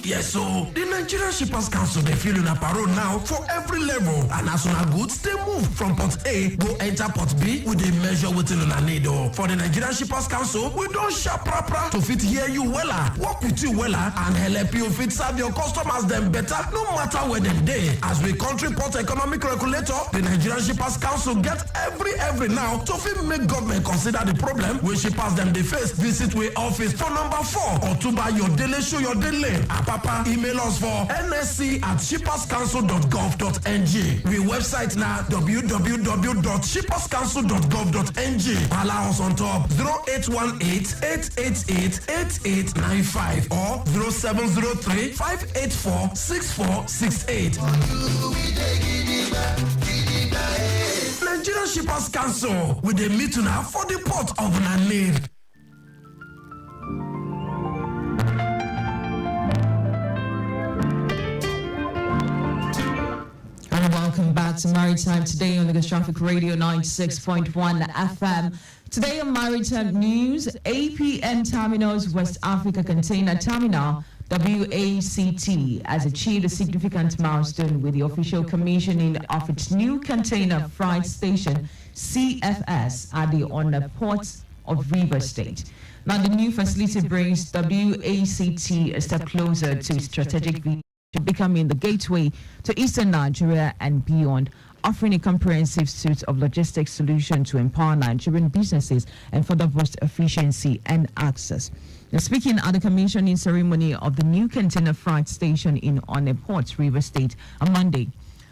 Yes, so the Nigerian Shippers Council they feel in a parole now for every level, and as soon as goods they move from port A go enter port B with a measure within on need. For the Nigerian Shippers Council, we don't sharp proper to fit hear you wella, work with you wella, and help you fit serve your customers them better, no matter where them day. As we country port economic regulator, the Nigerian Shippers Council get every now to fit make government consider the problem when shippers them they face. Visit we office for number 4 or to buy your daily show your daily. Papa email us for nsc@shipperscouncil.gov.ng. We website now www.shipperscouncil.gov.ng. Allow us on top 0818-888-8895 or 0703-584-6468. Nigerian Shippers Council with a meeting now for the port of Nanir. Welcome back to Maritime today on the Traffic Radio 96.1 FM. Today on Maritime News, APM Terminals West Africa Container Terminal WACT has achieved a significant milestone with the official commissioning of its new container freight station CFS at the port of Rivers State. Now the new facility brings WACT a step closer to its strategic vision, becoming the gateway to Eastern Nigeria and beyond, offering a comprehensive suite of logistics solutions to empower Nigerian businesses and further boost efficiency and access. Now, speaking at the commissioning ceremony of the new container freight station in Onne Port, Rivers State, on Monday,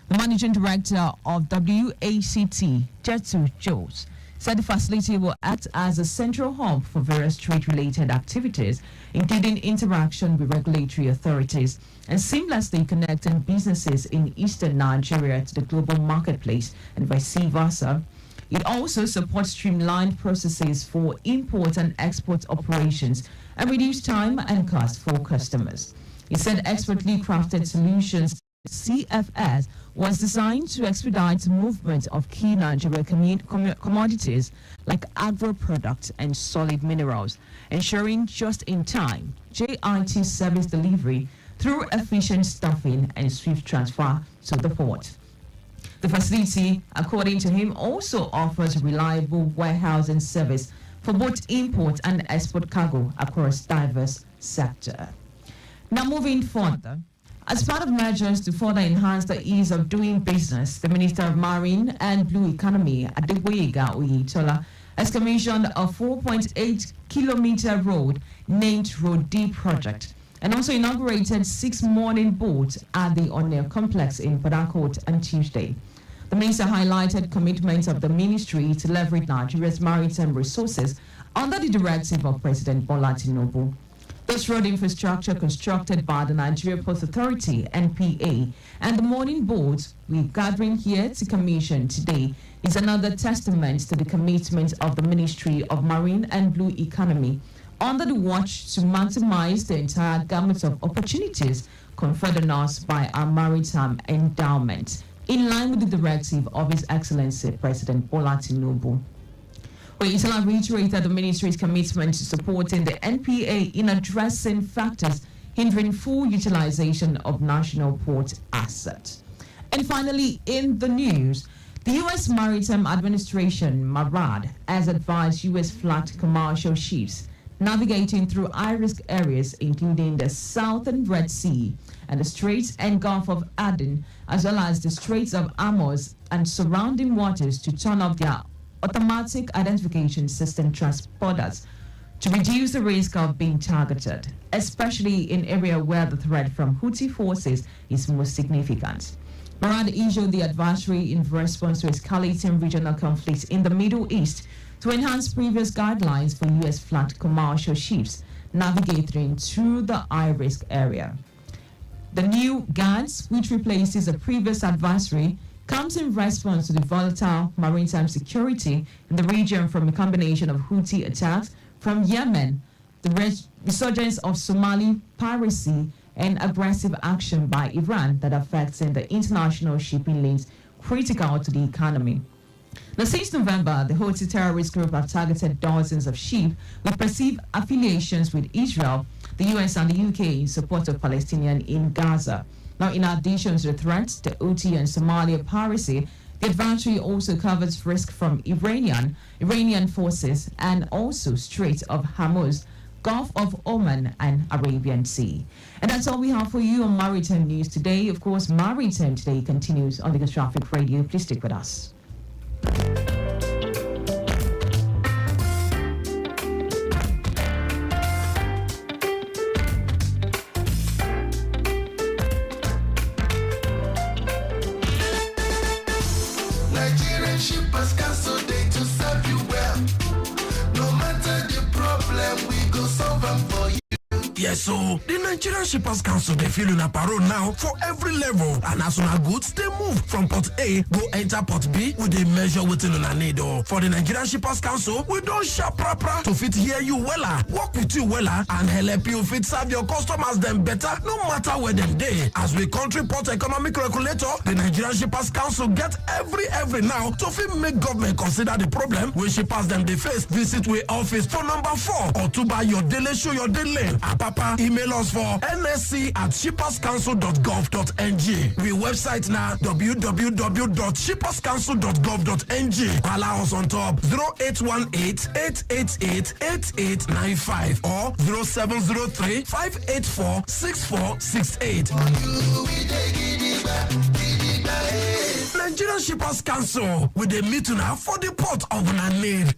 the managing director of WACT, Jetsu Jones, said the facility will act as a central hub for various trade-related activities, including interaction with regulatory authorities and seamlessly connecting businesses in Eastern Nigeria to the global marketplace and vice versa. It also supports streamlined processes for import and export operations and reduce time and cost for customers. He said expertly crafted solutions CFS was designed to expedite movement of key Nigerian commodities like agro products and solid minerals, ensuring just-in-time JIT service delivery through efficient staffing and swift transfer to the port. The facility, according to him, also offers reliable warehousing service for both import and export cargo across diverse sectors. Now moving further, as part of measures to further enhance the ease of doing business, the Minister of Marine and Blue Economy, Adegoju and Emmanuella, has commissioned a 4.8-kilometer road named Road D project and also inaugurated 6 mooring boats at the Onne complex in Port Harcourt on Tuesday. The minister highlighted commitment of the ministry to leverage Nigeria's maritime resources under the directive of President Bola Tinubu. This road infrastructure constructed by the Nigeria Ports Authority, NPA, and the mooring boats we're gathering here to commission today is another testament to the commitment of the Ministry of Marine and Blue Economy under the watch to maximize the entire gamut of opportunities conferred on us by our maritime endowment, in line with the directive of His Excellency President Bola Tinubu. Oyetola reiterated the ministry's commitment to supporting the NPA in addressing factors hindering full utilization of national port assets. And finally, in the news, the U.S. Maritime Administration, MARAD, has advised U.S.-flagged commercial ships navigating through high-risk areas, including the Southern Red Sea and the Straits and Gulf of Aden, as well as the Straits of Hormuz and surrounding waters, to turn off their automatic identification system transporters to reduce the risk of being targeted, especially in areas where the threat from Houthi forces is most significant. MARAD issued the advisory in response to escalating regional conflicts in the Middle East to enhance previous guidelines for U.S.-flagged commercial ships navigating through the high-risk area. The new guidance, which replaces a previous advisory, comes in response to the volatile maritime security in the region from a combination of Houthi attacks from Yemen, the resurgence of Somali piracy, and aggressive action by Iran that affects the international shipping lanes critical to the economy. Now, since November, the Houthi terrorist group have targeted dozens of sheep with perceived affiliations with Israel, the US and the UK in support of Palestinians in Gaza. Now, in addition to the threats, the Houthi and Somalia piracy, the advisory also covers risk from Iranian forces and also Strait of Hormuz, Gulf of Oman and Arabian Sea. And that's all we have for you on Maritime News today. Of course, Maritime Today continues on the Traffic Radio. Please stick with us. Nigerian shippers cancel day to serve you well. No matter the problem, we go solve them for you. Yes, so the Nigerian Shippers Council they feel a parole now for every level, and as soon as goods they move from port A go enter port B with a measure within a need. For the Nigerian Shippers Council, we don't sharp proper to fit hear you wella, work with you wella, and help you fit serve your customers them better, no matter where them day. As we country port economic regulator, the Nigerian Shippers Council get every now to fit make government consider the problem when shippers them they face. Visit we office for number 4 or to buy your daily show your daily. Papa, email us for nsc@shipperscouncil.gov.ng. We website now www.shipperscouncil.gov.ng. Allow us on top 0818-888-8895 or 0703-584-6468. Nigerian Shippers Council with a meeting now for the port of Nanid.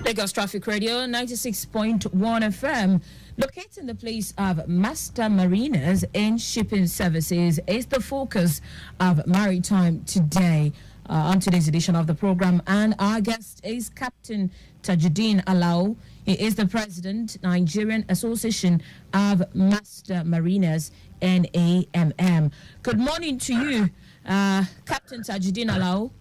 Lagos Traffic Radio 96.1 FM, locating the place of master mariners and shipping services, is the focus of Maritime Today. On today's edition of the program, and our guest is Captain Tajuddin Alao. He is the president, Nigerian Association of Master Mariners, NAMM. Good morning to you, Captain Tajuddin Alao.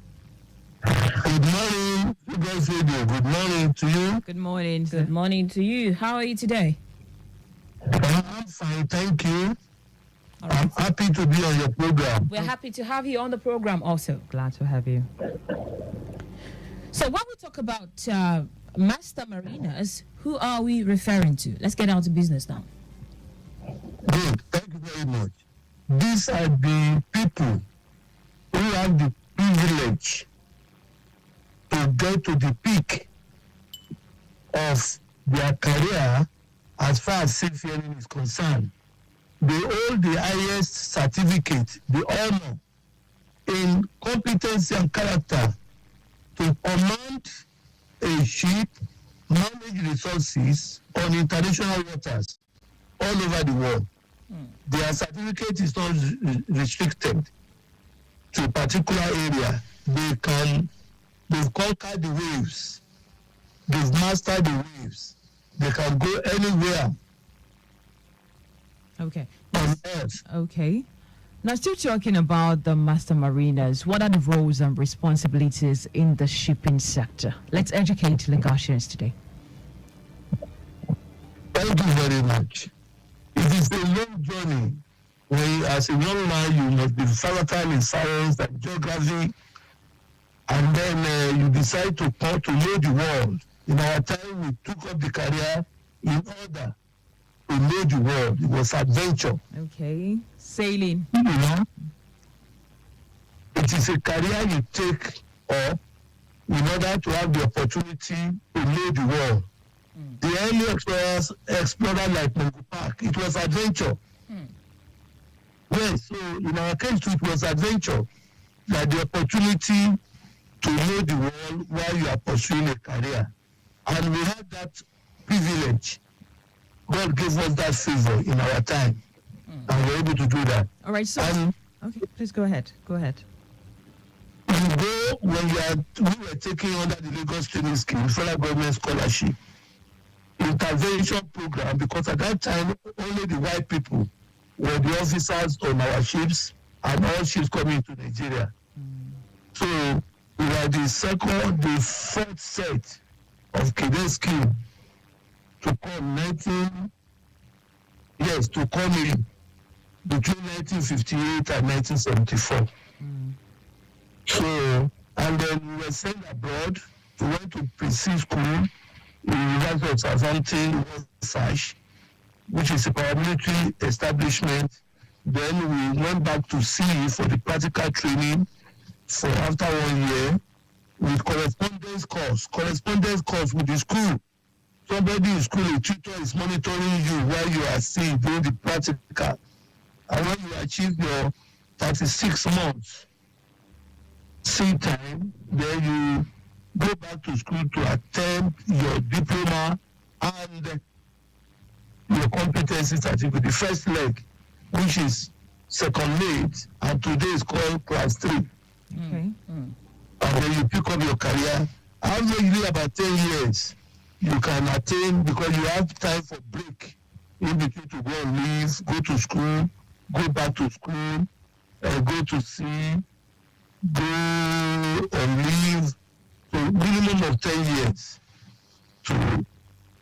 Good morning, Lagos Radio. Good morning to you. Good morning. Good morning to you. How are you today? I'm fine, thank you. All right. I'm happy to be on your program. We're happy to have you on the program also. Glad to have you. So when we talk about master mariners, who are we referring to? Let's get down to business now. Good, thank you very much. These are the people who have the privilege to get to the peak of their career as far as seafaring is concerned. They hold the highest certificate, the honor in competency and character to command a ship, manage resources on international waters all over the world. Their certificate is not restricted to a particular area. They've conquered the waves. They've mastered the waves. They can go anywhere Okay. on earth. Okay. Now, still talking about the master mariners, what are the roles and responsibilities in the shipping sector? Let's educate Lagosians today. Thank you very much. It is a long journey where, as a young man, you must be versatile in science and geography, and then you decide to know the world. In our time, we took up the career in order to know the world. It was adventure. Okay. Sailing. You know, it is a career you take up in order to have the opportunity to know the world. The early explorer like Mungo Park, it was adventure. Yes, so in our case it was adventure, that the opportunity to know the world while you are pursuing a career. And we had that privilege. God gave us that favor in our time. And we're able to do that. All right. So, okay, please go ahead. Go ahead. You go when we were taking under the Lagos Training Scheme, federal government scholarship, intervention program, because at that time only the white people were the officers on our ships and all ships coming to Nigeria. So we are the fourth set of cadet scheme to come in between 1958 and 1974. So, and then we were sent abroad. We went to PC school in the University of Southampton, Sash, which is a paramilitary establishment. Then we went back to sea for the practical training for after 1 year with correspondence course with the school. Somebody in school, a tutor is monitoring you while you are seeing doing the practical. And when you achieve your 36 months sea time, then you go back to school to attempt your diploma and your competency certificate, the first leg, which is second late, and today is called class 3. Okay. And then you pick up your career. After usually about 10 years, you can attain, because you have time for break in between to go and leave, go to school, go back to school, go to sea, go and leave. So minimum of 10 years to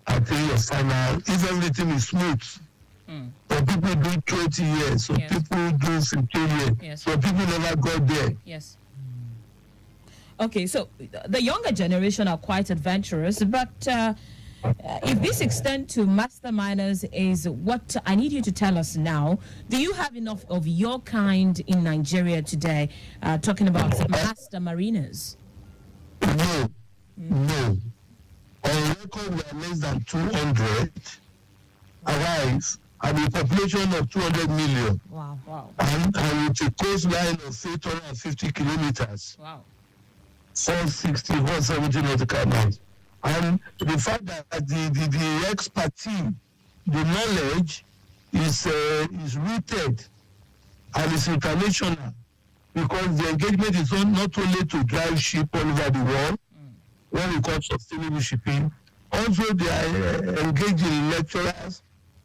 attain your final, if everything is smooth. Some people do 20 years, some people do 15 years, Yes. some people never got there. Yes. Okay, so the younger generation are quite adventurous, but if this extent to master miners is what I need you to tell us now, do you have enough of your kind in Nigeria today, talking about master mariners? No. On record, we are less than 200 arrive at a population of 200 million. Wow. And with a coastline of 850 kilometers. Wow. 460, 470 nautical miles. And the fact that the expertise, the knowledge is rooted and is international, because the engagement is not only to drive ship all over the world, what we call sustainable shipping. Also, they are engaged in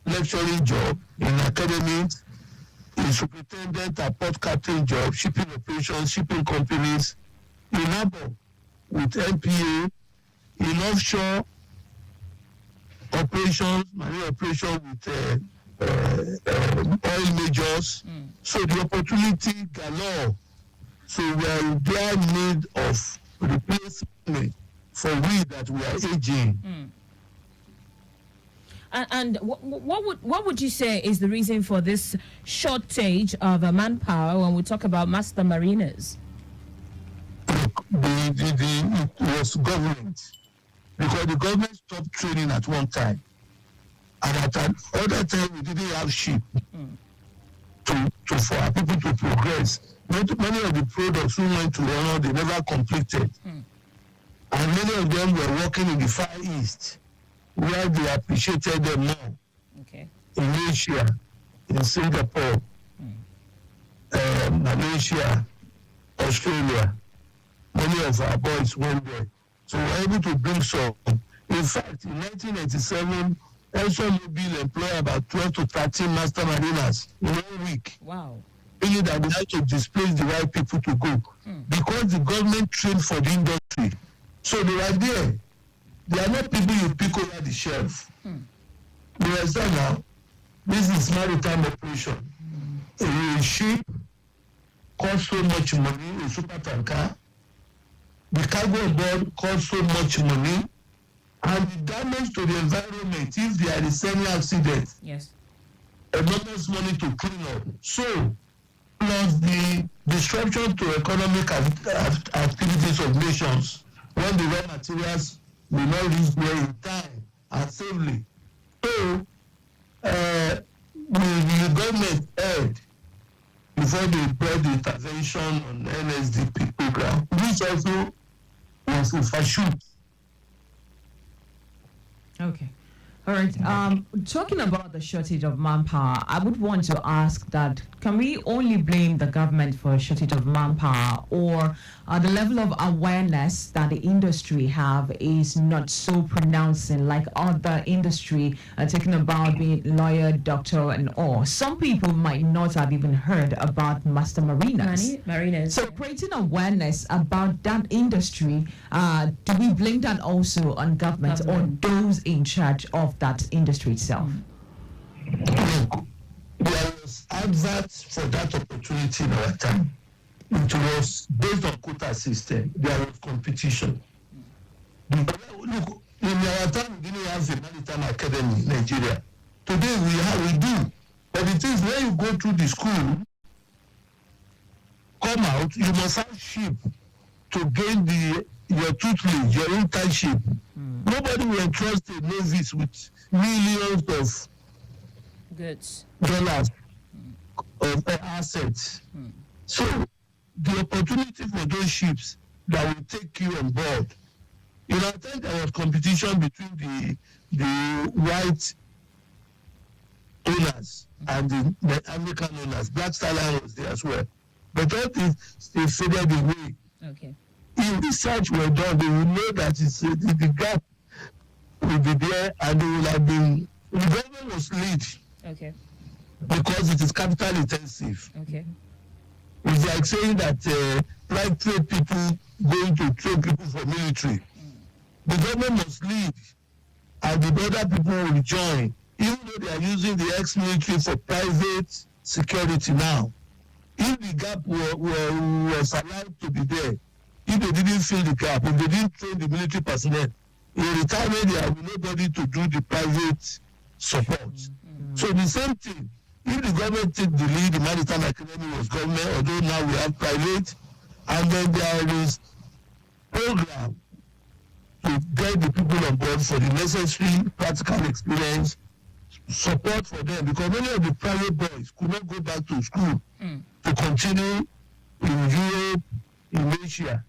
lecturing job, in academics, in superintendent and port captain job, shipping operations, shipping companies, in harbor with NPA, in offshore operations, marine operations with oil majors. So the opportunity galore. So we are in their need of replacement for we that we are aging. And what would you say is the reason for this shortage of manpower when we talk about master mariners? It was government, because the government stopped training at one time, and at another time we didn't have ship for our people to progress. Many of the products who went to honor, they never completed, and many of them were working in the Far East, where they appreciated them more. Okay. In Asia, in Singapore, Malaysia, Australia. Many of our boys went there. So we were able to bring some. In fact, in 1997, ExxonMobil employed about 12 to 13 master mariners in 1 week. Wow. Meaning that we had to displace the right people to go. Because the government trained for the industry. So they were there. They are not people you pick over the shelf. You understand now? This is maritime operation. A ship costs so much money, a super tanker. The cargo on board costs so much money, and the damage to the environment if there is any accident. Yes. Enormous money to clean up. So, plus the disruption to economic activities of nations when the raw materials will not reach there in time and safely. So, the government erred before they brought the intervention on NSDP program, which also was overshoot. Okay. All right. Talking about the shortage of manpower, I would want to ask that, can we only blame the government for a shortage of manpower, or the level of awareness that the industry have is not so pronouncing like other industry, talking about being lawyer, doctor, and all? Some people might not have even heard about master mariners. So creating awareness about that industry, do we blame that also on government or those in charge of that industry itself? Look, there was adverts for that opportunity in our time. It was based on quota system. There was competition. Look, in our time, we didn't have a maritime academy in Nigeria. Today we do. But the thing is, when you go through the school, come out, you must have ship to gain your tutelage, your internship. Nobody will entrust a novice with millions of dollars of assets. So the opportunity for those ships that will take you on board, I think there was competition between the white owners and the African owners. Black Star Line was there as well. But all this, they faded away. Okay. If research were done, they will know that the gap will be there, and they will have been. The government was lead. Okay. Because it is capital intensive. Okay. It's like saying that like trade people going to trade people for military. The government must lead, and the other people will join, even though they are using the ex-military for private security now. If the gap was allowed to be there, if they didn't fill the gap, if they didn't train the military personnel, in retirement there will be nobody to do the private support. So the same thing, if the government take the lead, the maritime academy was government, although now we have private, and then there is program to get the people on board for the necessary practical experience, support for them, because many of the private boys could not go back to school to continue in Europe, in Asia.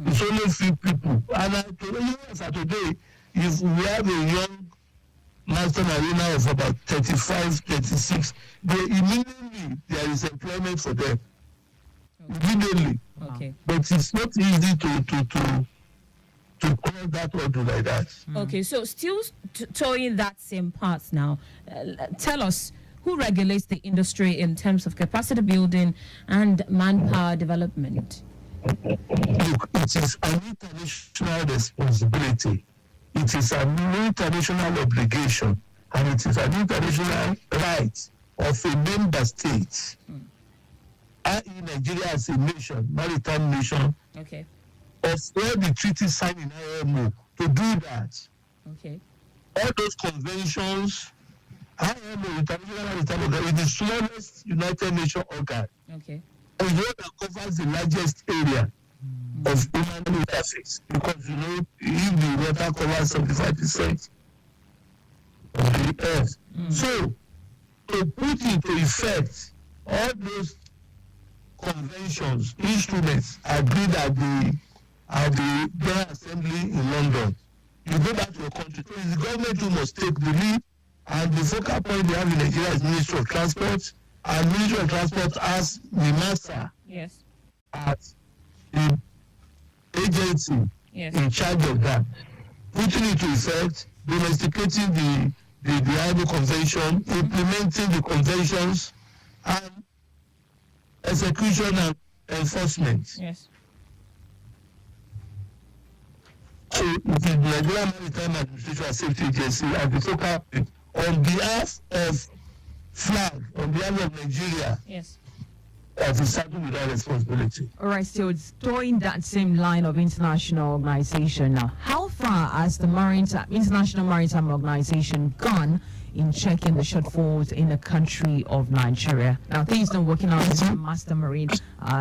It's only a few people. And today, if we have a young master mariner of about 35, 36, immediately there is employment for them. Immediately. Okay. But it's not easy to cross that order like that. Okay, so still towing that same path now, tell us, who regulates the industry in terms of capacity building and manpower development? Look, it is an international responsibility. It is an international obligation, and it is an international right of a member state. I.e. Nigeria as a nation, maritime nation, Okay. of where the treaty signed in IMO to do that. Okay. All those conventions, IMO, International Maritime Organization, is the smallest United Nations organ. Okay. And the one that covers the largest area of human interface, because if the water covers 75% of the earth. So to put into effect all those conventions, instruments agreed at the General Assembly in London, you go back to your country. So it's the government who must take the lead, and the focal point they have in Nigeria is Ministry of Transport, and Ministry of Transport has the master at the agency in charge of that, putting it to effect, domesticating the IMO Convention, implementing the conventions, and execution and enforcement. Yes. So it is the Nigerian Maritime Administration and Safety Agency and the focal point on behalf of flag, on behalf of Nigeria. Yes. That is saddled with that responsibility. All right, so it's towing that same line of international organization now. How far has the International Maritime Organization gone in checking the shortfalls in the country of Nigeria? Now, things not working out in the master marine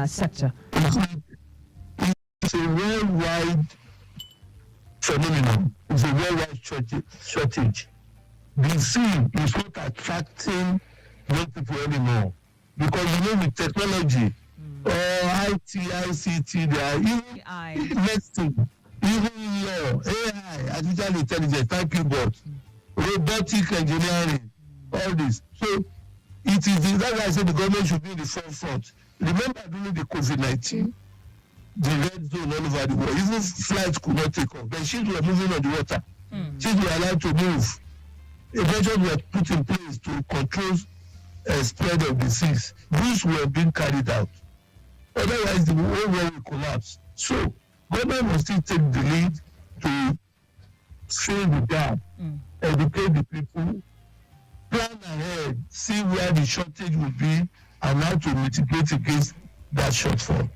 sector. It's a worldwide phenomenon. It's a worldwide shortage. The sea is not attracting young people anymore. Because with technology, IT, ICT, they are even medicine, even law, AI, artificial intelligence, thank you God. robotic engineering, all this. So it is that's why I say the government should be in the forefront. Remember during the COVID-19, the red zone all over the world, even flights could not take off. The ships were moving on the water. Ships were allowed to move. Measures were put in place to control spread of disease. These were being carried out. Otherwise, the whole world will collapse. So, government must still take the lead to fill the gap, educate the people, plan ahead, see where the shortage will be, and how to mitigate against that shortfall.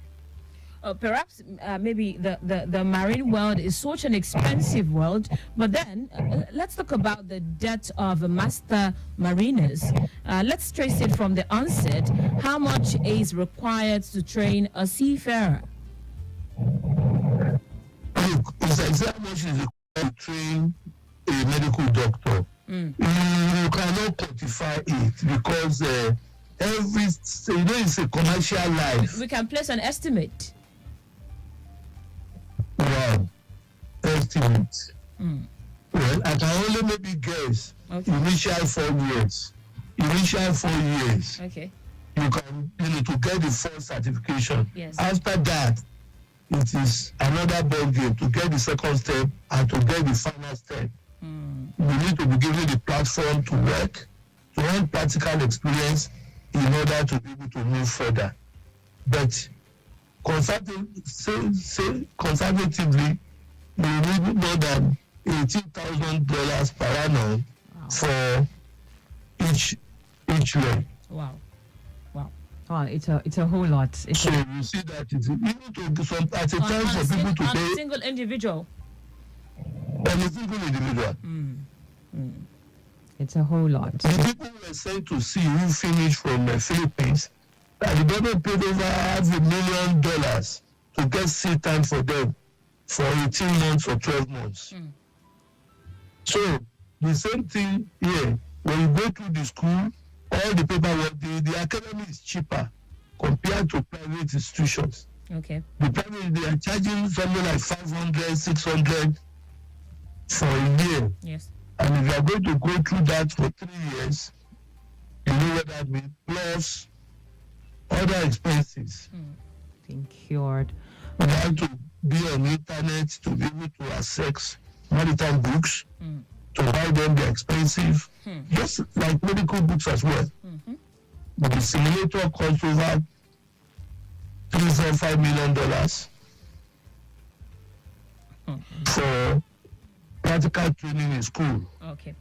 Perhaps maybe the marine world is such an expensive world, but then let's talk about the debt of master mariners. Let's trace it from the onset. How much is required to train a seafarer? Look, it's exactly how much is required to train a medical doctor. You cannot quantify it because it's a commercial life. We can place an estimate. Wow, estimate. Well, I can only maybe guess. Okay. Initial 4 years. Okay. You can, to get the first certification. Yes. After that, it is another ball game to get the second step and to get the final step. You need to be given the platform to work, to have practical experience in order to be able to move further. But conservatively, you need more than $18,000 per annum for each year. Wow. Wow, it's a whole lot. You see that it's even to some at a time for people to on pay a single individual. on a single individual. It's a whole lot. The people were sent to sea who finished from the Philippines, and the government paid over $500,000 to get sea time for them for 18 months or 12 months. So the same thing here. When you go to the school, all the paperwork, the academy is cheaper compared to private institutions. Okay. The private, they are charging something like 500, 600 for a year. Yes. And if you are going to go through that for 3 years, you know what that means, plus other expenses. Being cured. You have to be on the internet to be able to access maritime books, to buy them, they're expensive, just like medical books as well. But the simulator costs over $3.5 million for practical training in school. Okay.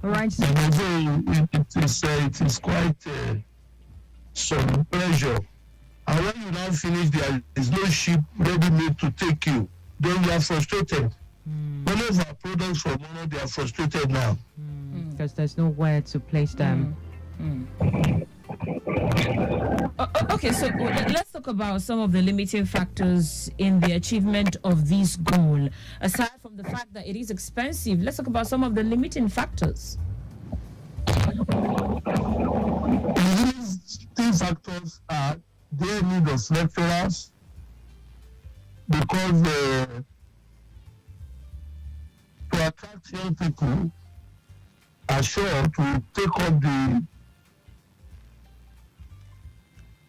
All right. It is quite some pressure. And when you now finish, there is no ship ready made to take you. Then you are frustrated. Many of our products from Mono, they are frustrated now. Because there's nowhere to place them. Okay, so let's talk about some of the limiting factors in the achievement of this goal. Aside from the fact that it is expensive, let's talk about some of the limiting factors. These factors are their need of lecturers, because to attract young people are sure to take up the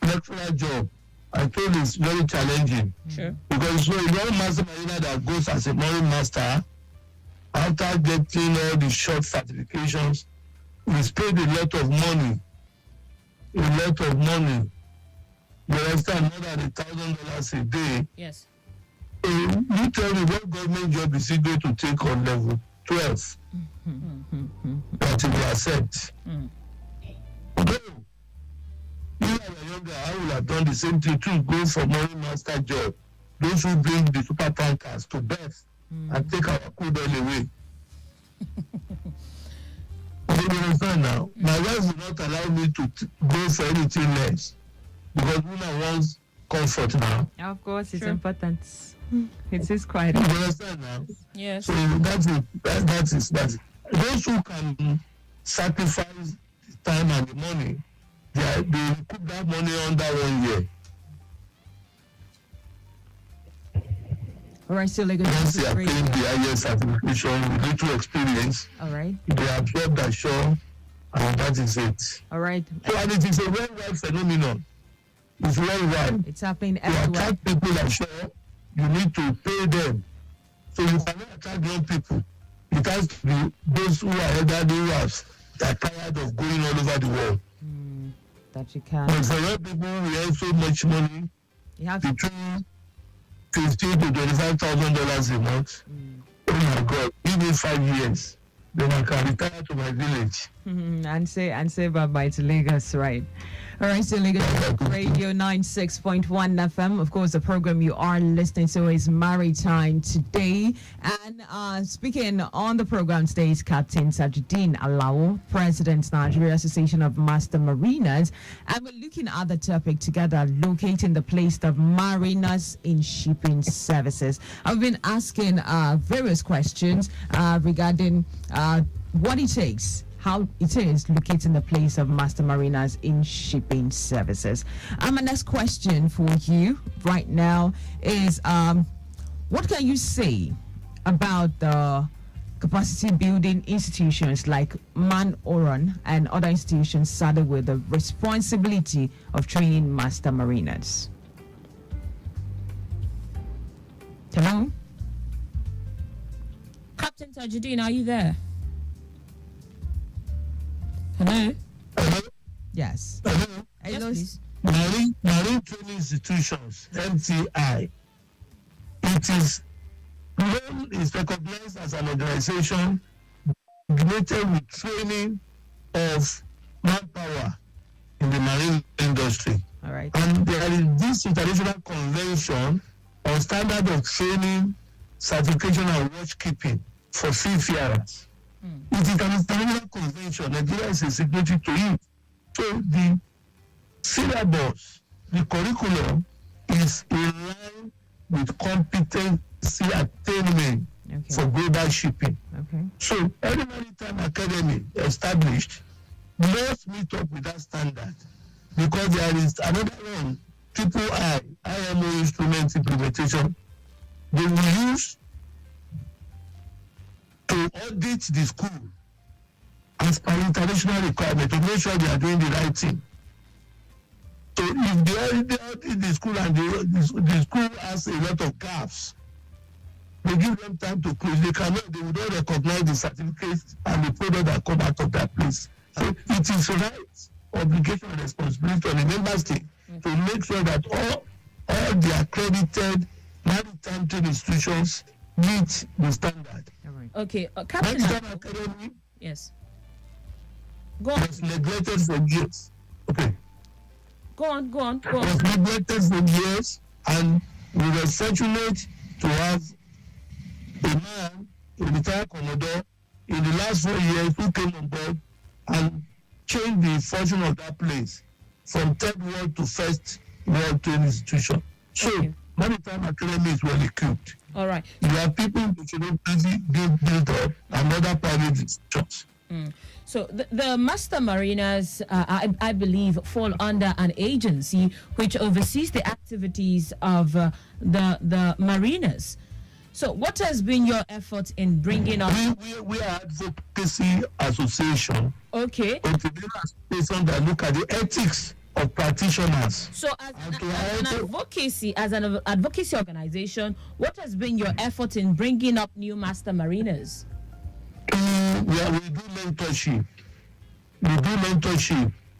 lecturer job. I told it's very challenging. Sure. Because so a young master mariner that goes as a marine master, after getting all the short certifications, is paid a lot of money. You understand, more than $1,000 a day. Yes. You tell me what government job is he going to take on level 12 that he will accept? Though, if I were younger, I would have done the same thing too, go for marine master job. Those who bring the super tankers to berth and take our crude oil away. You understand now? My wife will not allow me to go for anything less, because women wants comfort now. Of course, it's Sure. important. It is quite. You understand now? Yes. So that is. Those who can sacrifice the time and the money, they put that money under 1 year. All right, so Lagos Once they Traffic attain Radio. the highest certification with little experience, All right. they absorb the shore, and that is it. All right. So, and it is a worldwide phenomenon. It's worldwide. It's happening To everywhere. attract people ashore, you need to pay them. So you cannot attract young people. It has to be those who are elderly, who are tired of going all over the world. That you can. But for young people, we have so much money, You have to. between $15,000 to $25,000 a month. Oh my God! Give me 5 years, then I can retire to my village. And say bye-bye to Lagos, right? All right, so Lagos Radio 96.1 FM. Of course, the program you are listening to is Maritime Today. And speaking on the program today is Captain Tajuddin Alao, President, Nigeria Association of Master Mariners. And we're looking at the topic together, locating the place of mariners in shipping services. I've been asking various questions regarding what it takes, how it is locating the place of master mariners in shipping services. My next question for you right now is, what can you say about the capacity building institutions like Man Oron and other institutions saddled with the responsibility of training master mariners? Hello? Captain Tajuddin, are you there? Hello? Yes. Yes, please. Marine training institutions, MTI, it is recognized as an organization related with training of manpower in the marine industry. All right. And there is this international convention on standard of training, certification, and watchkeeping for seafarers. It is an international convention. Nigeria is a signatory to it. So the syllabus, the curriculum is in line with competency attainment for global shipping. Okay. So any maritime academy established must meet up with that standard, because there is another one, IMO instrument implementation. They will use to audit the school as per international requirement to make sure they are doing the right thing. So if they audit the school and the school has a lot of gaps, they give them time to close. They will not recognize the certificates and the product that come out of that place. So it is right, obligation and responsibility on the member state to make sure that all the accredited maritime training institutions meet the standard. Okay, Captain. Maritime Academy Yes. Go on. was neglected for years. Okay. Go on. Was neglected for years, and we were fortunate to have a man, a retired commodore, in the last 4 years who came on board and changed the fortune of that place from third world to first world training institution. So, Maritime Academy is well equipped. All right. You have people who should not build up and other private institutions. So the master mariners, I believe, fall under an agency which oversees the activities of the mariners. So what has been your effort in bringing up? We are advocacy association. Okay. An association that look at the ethics of practitioners. So as an advocacy organization, what has been your effort in bringing up new master mariners? We do mentorship.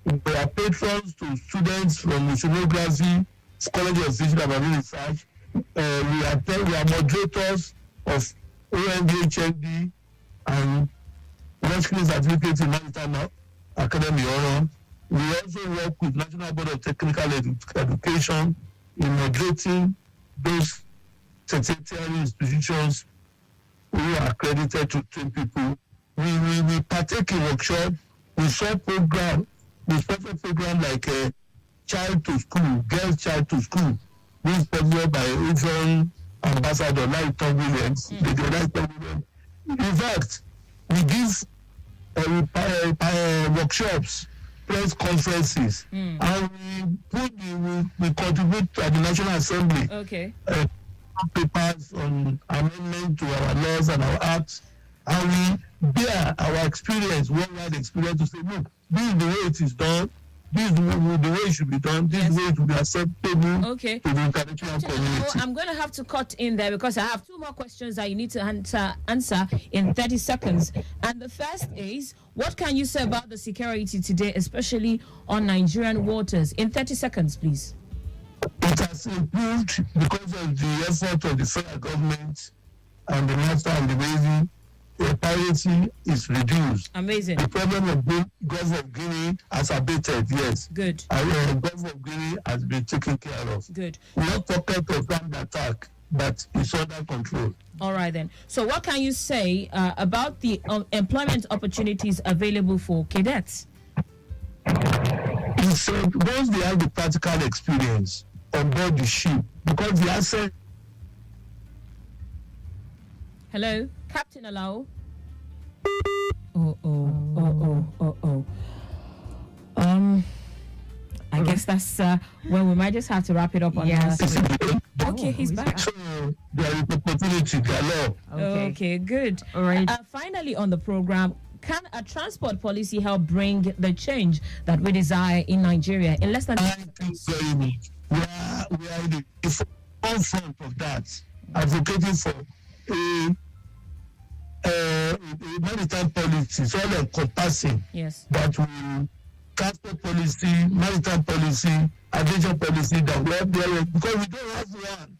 We are patrons to students from Oceanography, College of Physical and Marine Research. We are moderators of ONDHND and National Certificate in Maritime Academy. We also work with National Board of Technical Education in moderating those tertiary institutions who are accredited to train people. We partake in workshops. We sponsor program like Child to School, Girls Child to School, which is sponsored by Asian Ambassador Lighton Williams. In fact, we give workshops, press conferences, and we contribute to the National Assembly. Okay. papers on amendment to our laws and our acts, and we bear our experience, worldwide experience, to say, look, this is the way it is done, this is the way it should be done, this is the way it will be acceptable to the international community. I'm going to have to cut in there because I have 2 more questions that you need to answer in 30 seconds. And the first is, what can you say about the security today, especially on Nigerian waters? In 30 seconds, please. It has improved because of the effort of the federal government and the master and the Navy. The piracy is reduced. Amazing. The problem of the Gulf of Guinea has abated, yes. Good. And the Gulf of Guinea has been taken care of. Good. No pocket of armed attack, but it's under control. All right, then. So what can you say about the employment opportunities available for cadets? He said once they have the practical experience on board the ship, because the asset. Hello, Captain Alao. I guess that's well, we might just have to wrap it up on Okay, he's back. So there is opportunity, there. Okay, good. All right. Finally on the program, can a transport policy help bring the change that we desire in Nigeria in less than? Thank you very much. We are in the forefront of that, advocating for a maritime policy, so encompassing. Yes. That will transport policy, maritime policy, aviation policy that we have there, because we don't have one.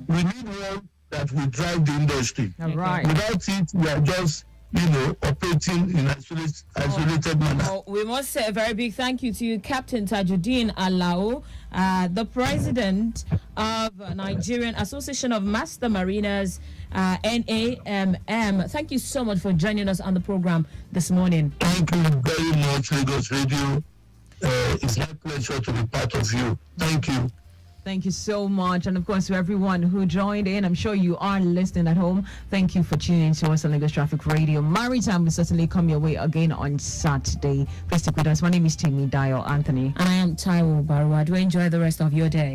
We need one that will drive the industry. All right. Without it, we are just operating in isolated manner. We must say a very big thank you to you, Captain Tajuddin Alao, the president of Nigerian Association of Master Mariners, NAMM. Thank you so much for joining us on the program this morning. Thank you very much, Lagos Radio. It's my pleasure to be part of you. Thank you. Thank you so much. And of course, to everyone who joined in, I'm sure you are listening at home. Thank you for tuning in to us on Lagos Traffic Radio. Maritime will certainly come your way again on Saturday. Please stick with us. My name is Timmy Dio Anthony. I am Taiwo Barua. Do enjoy the rest of your day.